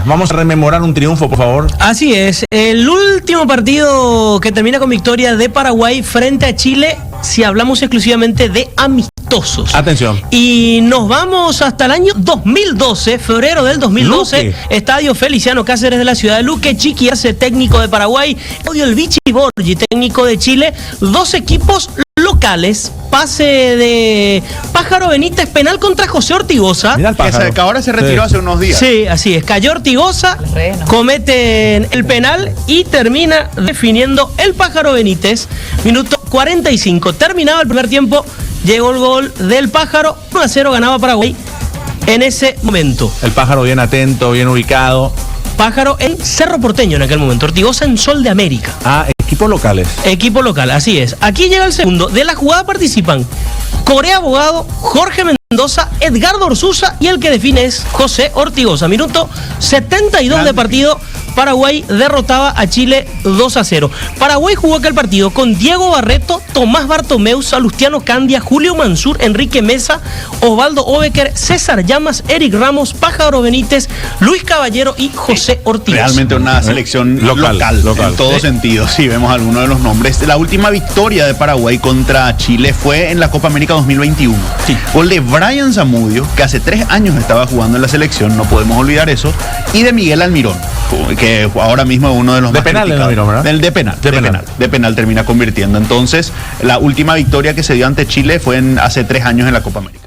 Vamos a rememorar un triunfo, por favor. Así es, el último partido que termina con victoria de Paraguay frente a Chile, si hablamos exclusivamente de amistosos. Atención. Y nos vamos hasta el año 2012, febrero del 2012, Luque. Estadio Feliciano Cáceres de la ciudad de Luque. Chiqui Arce, técnico de Paraguay, Claudio El Vichy Borgi, técnico de Chile, dos equipos locales, pase de Pájaro Benítez, penal contra José Ortigosa. Mira el pájaro. Que ahora se retiró hace unos días. Sí, así es. Cayó Ortigosa, cometen el penal y termina definiendo el Pájaro Benítez. Minuto 45. Terminaba el primer tiempo, llegó el gol del Pájaro. 1-0 ganaba Paraguay en ese momento. El pájaro bien atento, bien ubicado. Pájaro en Cerro Porteño en aquel momento. Ortigosa en Sol de América. Ah, equipos locales. Equipo local, así es. Aquí llega el segundo. De la jugada participan Corea Abogado, Jorge Mendoza, Edgardo Orsuza y el que define es José Ortigosa. Minuto 72 de partido. Paraguay derrotaba a Chile 2-0. Paraguay jugó aquel partido con Diego Barreto, Tomás Bartomeu, Salustiano Candia, Julio Mansur, Enrique Mesa, Osvaldo Obecker, César Llamas, Eric Ramos, Pájaro Benítez, Luis Caballero y José Ortigosa. Realmente una selección local en todo sentido. Sí, vemos algunos de los nombres. La última victoria de Paraguay contra Chile fue en la Copa América 2021. Sí. Gol de Brian Zamudio, que hace 3 años estaba jugando en la selección, no podemos olvidar eso, y de Miguel Almirón, que ahora mismo es uno de los de más penal, criticados. ¿verdad? De penal termina convirtiendo. Entonces, la última victoria que se dio ante Chile fue hace 3 años en la Copa América.